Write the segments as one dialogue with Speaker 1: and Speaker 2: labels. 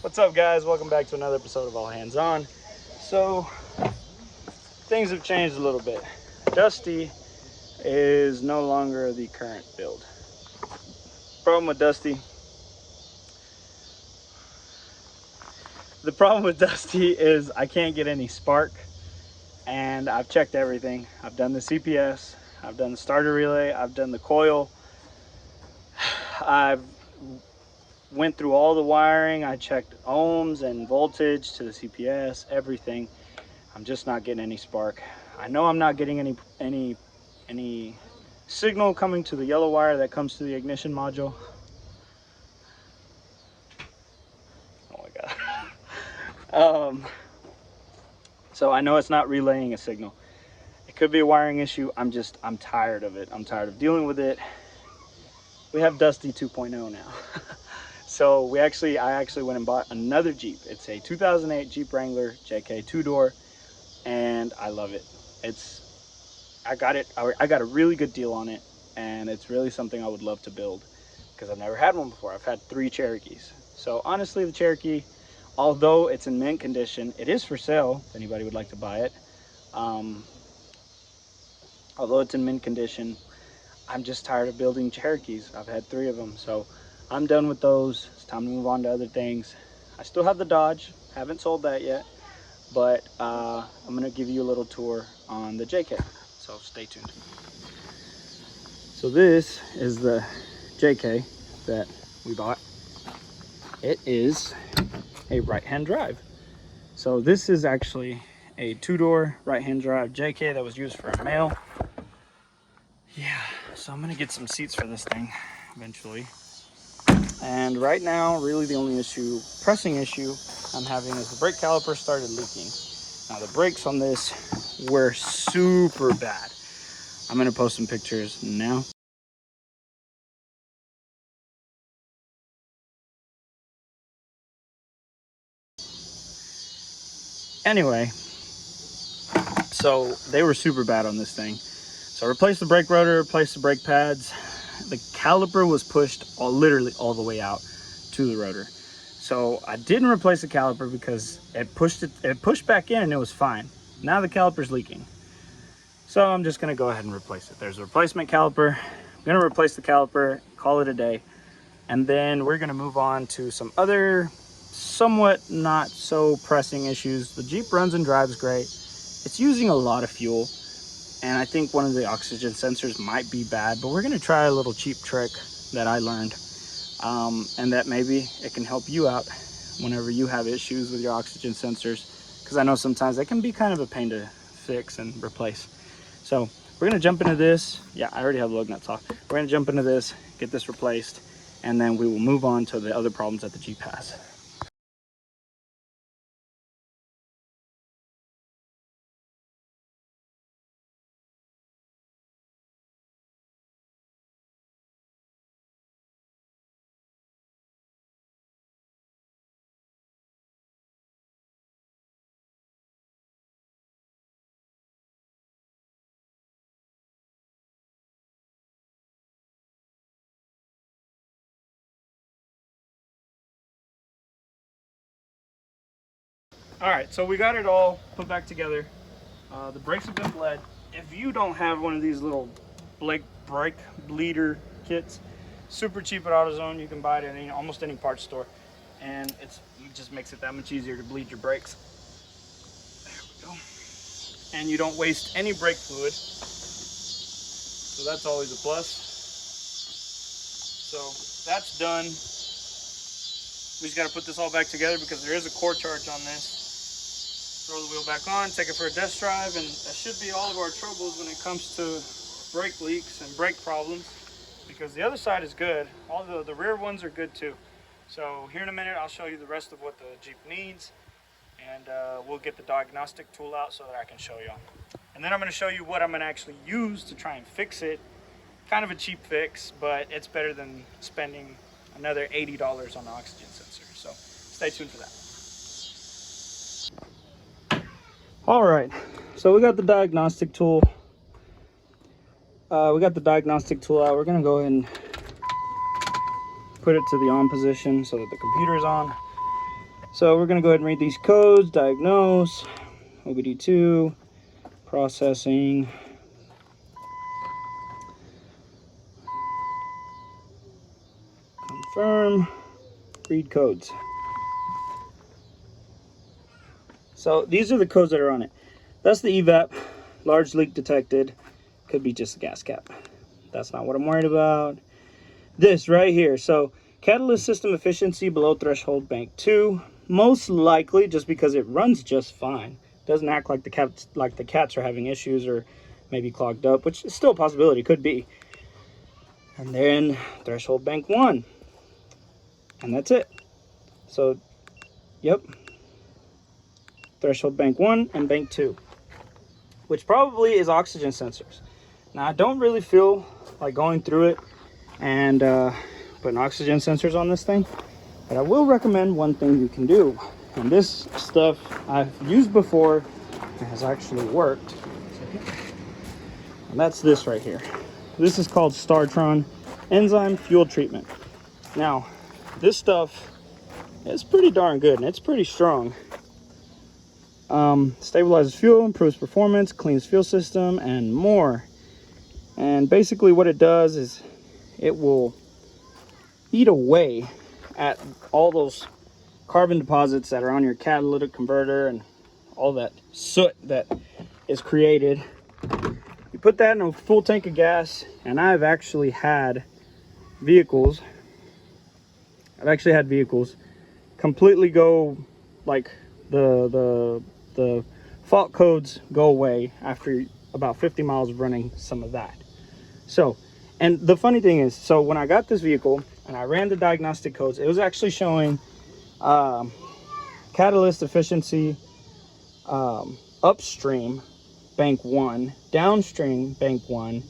Speaker 1: What's up, guys? Welcome back to another episode of All Hands On. So things have changed a little bit. Dusty is no longer the current build. Problem with Dusty is I can't get any spark, and I've checked everything. I've done the CPS, I've done the starter relay, I've done the coil, I've went through all the wiring, I checked ohms and voltage to the CPS, everything. I'm just not getting any spark. I know I'm not getting any signal coming to the yellow wire that comes to the ignition module. Oh my god. So I know it's not relaying a signal. It could be a wiring issue. I'm tired of it. I'm tired of dealing with it. We have Dusty 2.0 now. So I actually went and bought another Jeep. It's a 2008 Jeep Wrangler JK 2-door, and I love it. I got a really good deal on it, and it's really something I would love to build because I've never had one before. I've had 3 Cherokees. So honestly, the Cherokee, although it's in mint condition, it is for sale if anybody would like to buy it. Although it's in mint condition, I'm just tired of building Cherokees. I've had 3 of them, so I'm done with those. It's time to move on to other things. I still have the Dodge, haven't sold that yet, but I'm gonna give you a little tour on the JK, so stay tuned. So this is the JK that we bought. It is a right-hand drive. So this is actually a 2-door right-hand drive JK that was used for a male. Yeah, so I'm gonna get some seats for this thing eventually. And right now, really the only pressing issue I'm having is the brake caliper started leaking. Now the brakes on this were super bad. I'm gonna post some pictures now. Anyway, so they were super bad on this thing. So I replaced the brake rotor, replaced the brake pads. The caliper was pushed literally all the way out to the rotor. So I didn't replace the caliper because it pushed back in and it was fine. Now the caliper's leaking. So I'm just gonna go ahead and replace it. There's a replacement caliper. I'm gonna replace the caliper, call it a day. And then we're gonna move on to some other somewhat not so pressing issues. The Jeep runs and drives great. It's using a lot of fuel. And I think one of the oxygen sensors might be bad, but we're gonna try a little cheap trick that I learned. And that maybe it can help you out whenever you have issues with your oxygen sensors, because I know sometimes they can be kind of a pain to fix and replace. So we're gonna jump into this. Yeah, I already have the lug nuts off. We're gonna jump into this, get this replaced, and then we will move on to the other problems that the Jeep has. All right, so we got it all put back together. The brakes have been bled. If you don't have one of these little brake bleeder kits, super cheap at AutoZone. You can buy it at almost any parts store, and it just makes it that much easier to bleed your brakes. There we go. And you don't waste any brake fluid, so that's always a plus. So that's done. We just got to put this all back together because there is a core charge on this. Throw the wheel back on, take it for a test drive, and that should be all of our troubles when it comes to brake leaks and brake problems, because the other side is good. All the rear ones are good too. So here in a minute, I'll show you the rest of what the Jeep needs, and we'll get the diagnostic tool out so that I can show you. And then I'm going to show you what I'm going to actually use to try and fix it. Kind of a cheap fix, but it's better than spending another $80 on the oxygen sensor. So stay tuned for that. All right, so we got the diagnostic tool. We're gonna go ahead and put it to the on position so that the computer's on. So we're going to go ahead and read these codes. Diagnose, OBD2, processing, confirm, read codes. So these are the codes that are on it. That's the evap, large leak detected. Could be just a gas cap. That's not what I'm worried about. This right here. So catalyst system efficiency below threshold bank 2. Most likely just because it runs just fine. Doesn't act like the cats are having issues or maybe clogged up, which is still a possibility, could be. And then threshold bank 1. And that's it. So, yep. Threshold bank 1 and bank 2. Which probably is oxygen sensors. Now, I don't really feel like going through it and putting oxygen sensors on this thing, but I will recommend one thing you can do. And this stuff I've used before and has actually worked. And that's this right here. This is called Startron enzyme fuel treatment. Now, this stuff is pretty darn good and it's pretty strong. Stabilizes fuel, improves performance, cleans fuel system, and more. And basically what it does is it will eat away at all those carbon deposits that are on your catalytic converter and all that soot that is created. You put that in a full tank of gas, and I've actually had vehicles completely go, like, the fault codes go away after about 50 miles of running some of that. So, and the funny thing is, so when I got this vehicle and I ran the diagnostic codes, it was actually showing catalyst efficiency upstream bank 1, downstream bank 1,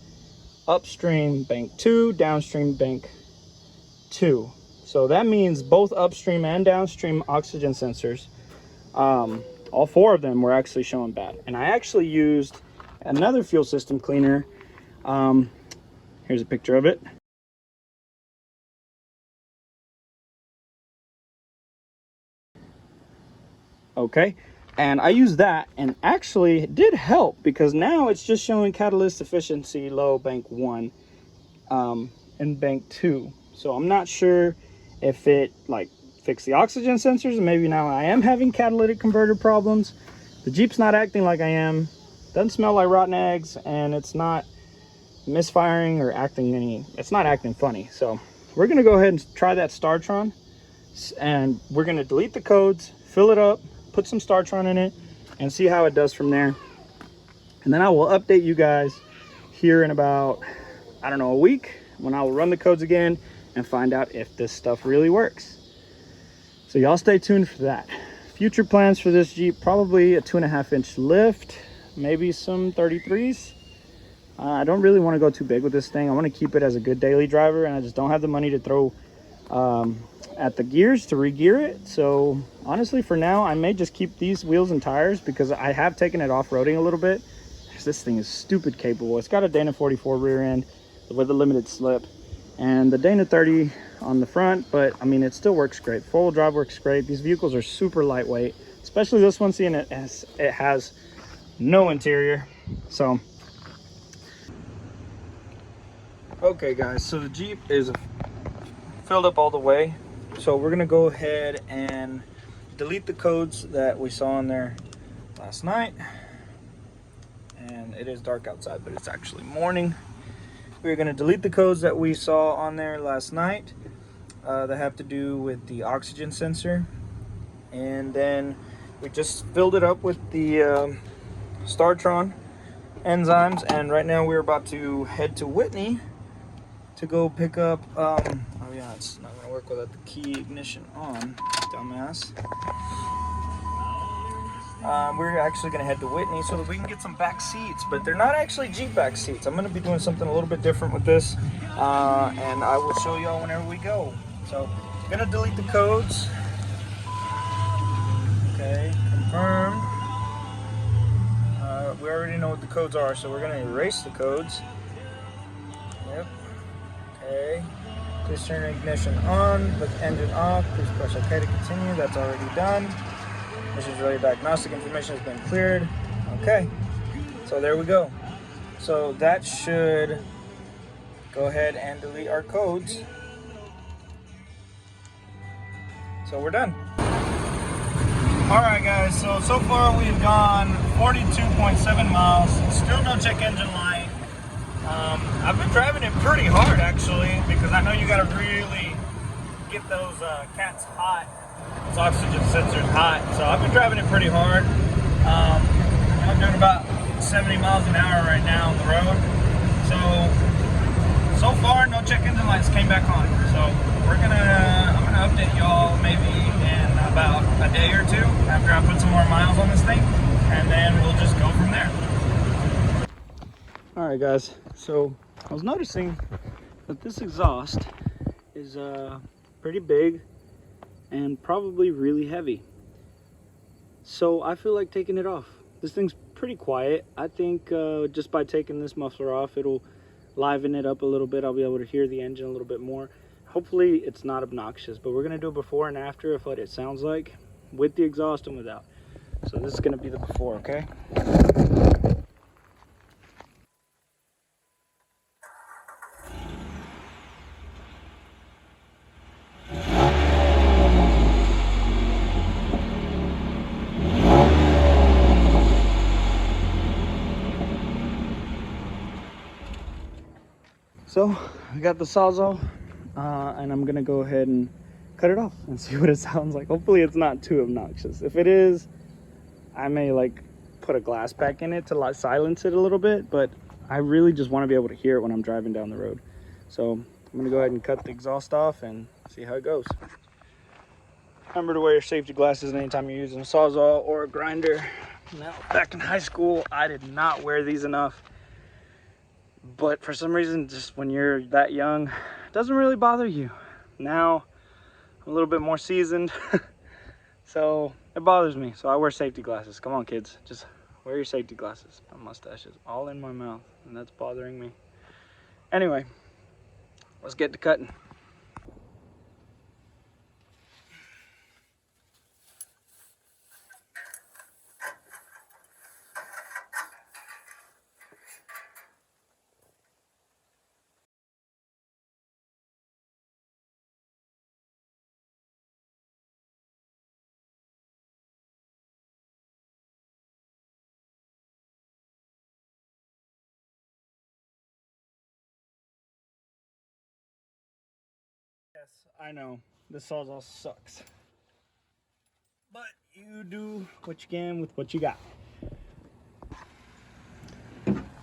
Speaker 1: upstream bank 2, downstream bank 2. So that means both upstream and downstream oxygen sensors, all 4 of them were actually showing bad. And I actually used another fuel system cleaner. Here's a picture of it. Okay, and I used that, and actually it did help because now it's just showing catalyst efficiency low bank 1 and bank 2. So I'm not sure if it like fixed the oxygen sensors, and maybe now I am having catalytic converter problems. The Jeep's not acting like I am, doesn't smell like rotten eggs, and it's not misfiring or it's not acting funny. So we're gonna go ahead and try that Startron, and we're gonna delete the codes, fill it up, put some Startron in it, and see how it does from there. And then I will update you guys here in about, I don't know, a week, when I will run the codes again and find out if this stuff really works. So y'all stay tuned for that. Future plans for this Jeep, probably a 2.5-inch lift, maybe some 33s. I don't really want to go too big with this thing. I want to keep it as a good daily driver, and I just don't have the money to throw at the gears to re-gear it. So honestly, for now, I may just keep these wheels and tires because I have taken it off-roading a little bit. This thing is stupid capable. It's got a Dana 44 rear end with a limited slip and the Dana 30 on the front, but I mean, it still works great. Four-wheel drive works great. These vehicles are super lightweight, especially this one, seeing it has no interior. So okay guys, so the Jeep is filled up all the way, so we're gonna go ahead and delete the codes that we saw in there last night. And it is dark outside, but it's actually morning. We're going to delete the codes that we saw on there last night that have to do with the oxygen sensor. And then we just filled it up with the Startron enzymes. And right now we're about to head to Whitney to go pick up, oh yeah, it's not going to work without the key ignition on, dumbass. We're actually going to head to Whitney so that we can get some back seats, but they're not actually Jeep back seats. I'm going to be doing something a little bit different with this, and I will show y'all whenever we go. So, I'm going to delete the codes. Okay, confirm. We already know what the codes are, so we're going to erase the codes. Yep. Okay. Please turn ignition on, put the engine off. Please press OK to continue. That's already done. Emissions related diagnostic information has been cleared. Okay, so there we go. So that should go ahead and delete our codes. So we're done. All right, guys, so far we've gone 42.7 miles, still no check engine light. I've been driving it pretty hard, actually, because I know you gotta really get those cats hot, those oxygen sensors hot. So I've been driving it pretty hard. I'm doing about 70 miles an hour right now on the road. So far, no check engine lights came back on. So I'm gonna update y'all maybe in about a day or two after I put some more miles on this thing, and then we'll just go from there. All right, guys. So I was noticing that this exhaust is pretty big and probably really heavy. So I feel like taking it off. This thing's pretty quiet. I think just by taking this muffler off, it'll liven it up a little bit. I'll be able to hear the engine a little bit more. Hopefully it's not obnoxious, but we're gonna do a before and after of what it sounds like with the exhaust and without. So this is gonna be the before, okay? So I got the Sawzall, and I'm gonna go ahead and cut it off and see what it sounds like. Hopefully it's not too obnoxious. If it is, I may like put a glass back in it to like silence it a little bit, but I really just want to be able to hear it when I'm driving down the road. So I'm gonna go ahead and cut the exhaust off and see how it goes. Remember to wear your safety glasses anytime you're using a Sawzall or a grinder. Now, back in high school, I did not wear these enough. But for some reason, just when you're that young, it doesn't really bother you. Now, I'm a little bit more seasoned, so it bothers me. So I wear safety glasses. Come on, kids, just wear your safety glasses. My mustache is all in my mouth, and that's bothering me. Anyway, let's get to cutting. Yes, I know, this Sawzall sucks. But you do what you can with what you got.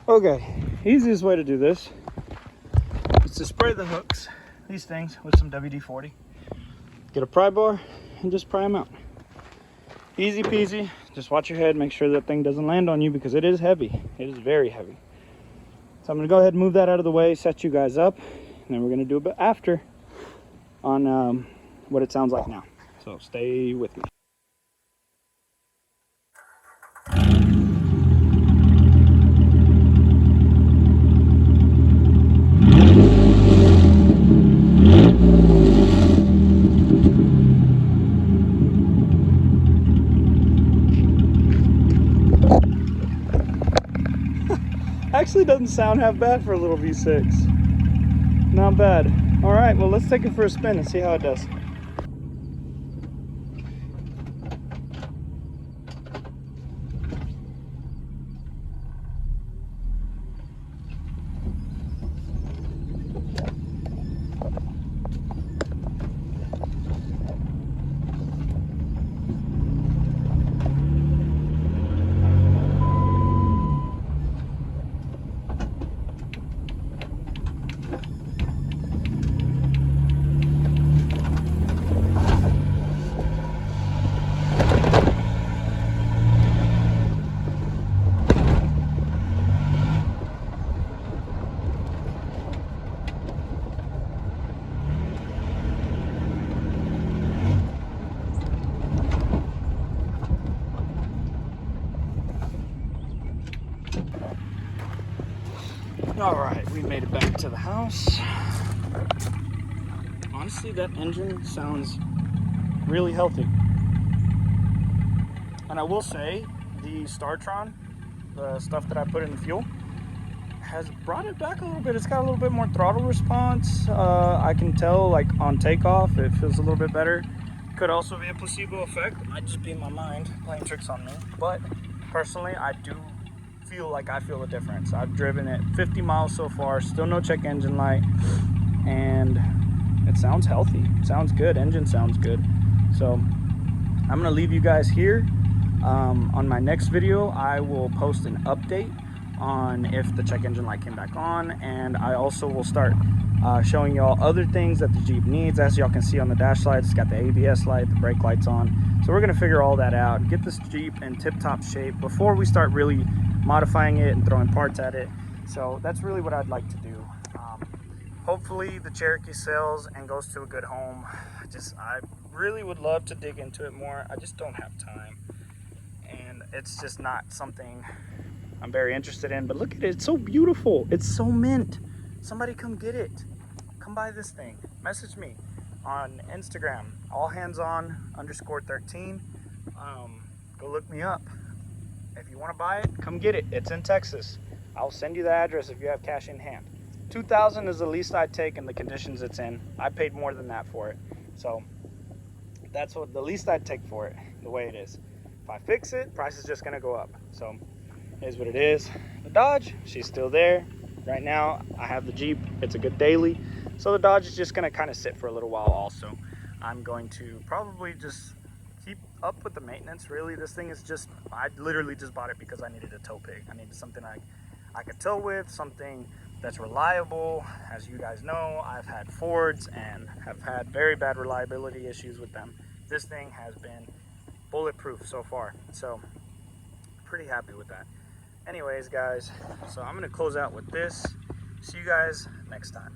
Speaker 1: Okay, easiest way to do this is to spray the hooks, these things, with some WD-40. Get a pry bar and just pry them out. Easy peasy. Just watch your head, make sure that thing doesn't land on you because it is heavy. It is very heavy. So I'm gonna go ahead and move that out of the way, set you guys up, and then we're gonna do a bit after on what it sounds like now. So stay with me. Actually doesn't sound half bad for a little V6. Not bad. All right, well, let's take it for a spin and see how it does. All right, we made it back to the house. honestly, that engine sounds really healthy. And I will say, the Startron, the stuff that I put in the fuel, has brought it back a little bit. It's got a little bit more throttle response. I can tell, like, on takeoff, it feels a little bit better. Could also be a placebo effect. It might just be in my mind playing tricks on me. But personally, I do feel like I feel a difference. I've driven it 50 miles so far, still no check engine light, and it sounds healthy. It sounds good. Engine sounds good. So I'm gonna leave you guys here. On my next video, I will post an update on if the check engine light came back on, and I also will start showing y'all other things that the Jeep needs. As y'all can see on the dash lights, it's got the ABS light, the brake lights on. So we're gonna figure all that out, get this Jeep in tip-top shape before we start really modifying it and throwing parts at it. So that's really what I'd like to do. Hopefully the Cherokee sells and goes to a good home. I really would love to dig into it more. I just don't have time, and it's just not something I'm very interested in. But look at it, it's so beautiful. It's so mint. Somebody come get it. Come buy this thing. Message me on Instagram, allhands_on_13. Go look me up. If you want to buy it, come get it. It's in Texas. I'll send you the address if you have cash in hand. $2,000 is the least I'd take in the conditions it's in. I paid more than that for it. So that's what the least I'd take for it, the way it is. If I fix it, price is just gonna go up. So it is what it is. The Dodge, she's still there. Right now, I have the Jeep. It's a good daily. So the Dodge is just gonna kind of sit for a little while also. I'm going to probably just keep up with the maintenance. Really, this thing is just, I literally just bought it because I needed a tow pig. I needed something I could tow with, something that's reliable. As you guys know, I've had Fords and have had very bad reliability issues with them. This thing has been bulletproof so far, so pretty happy with that. Anyways, guys, so I'm gonna close out with this. See you guys next time.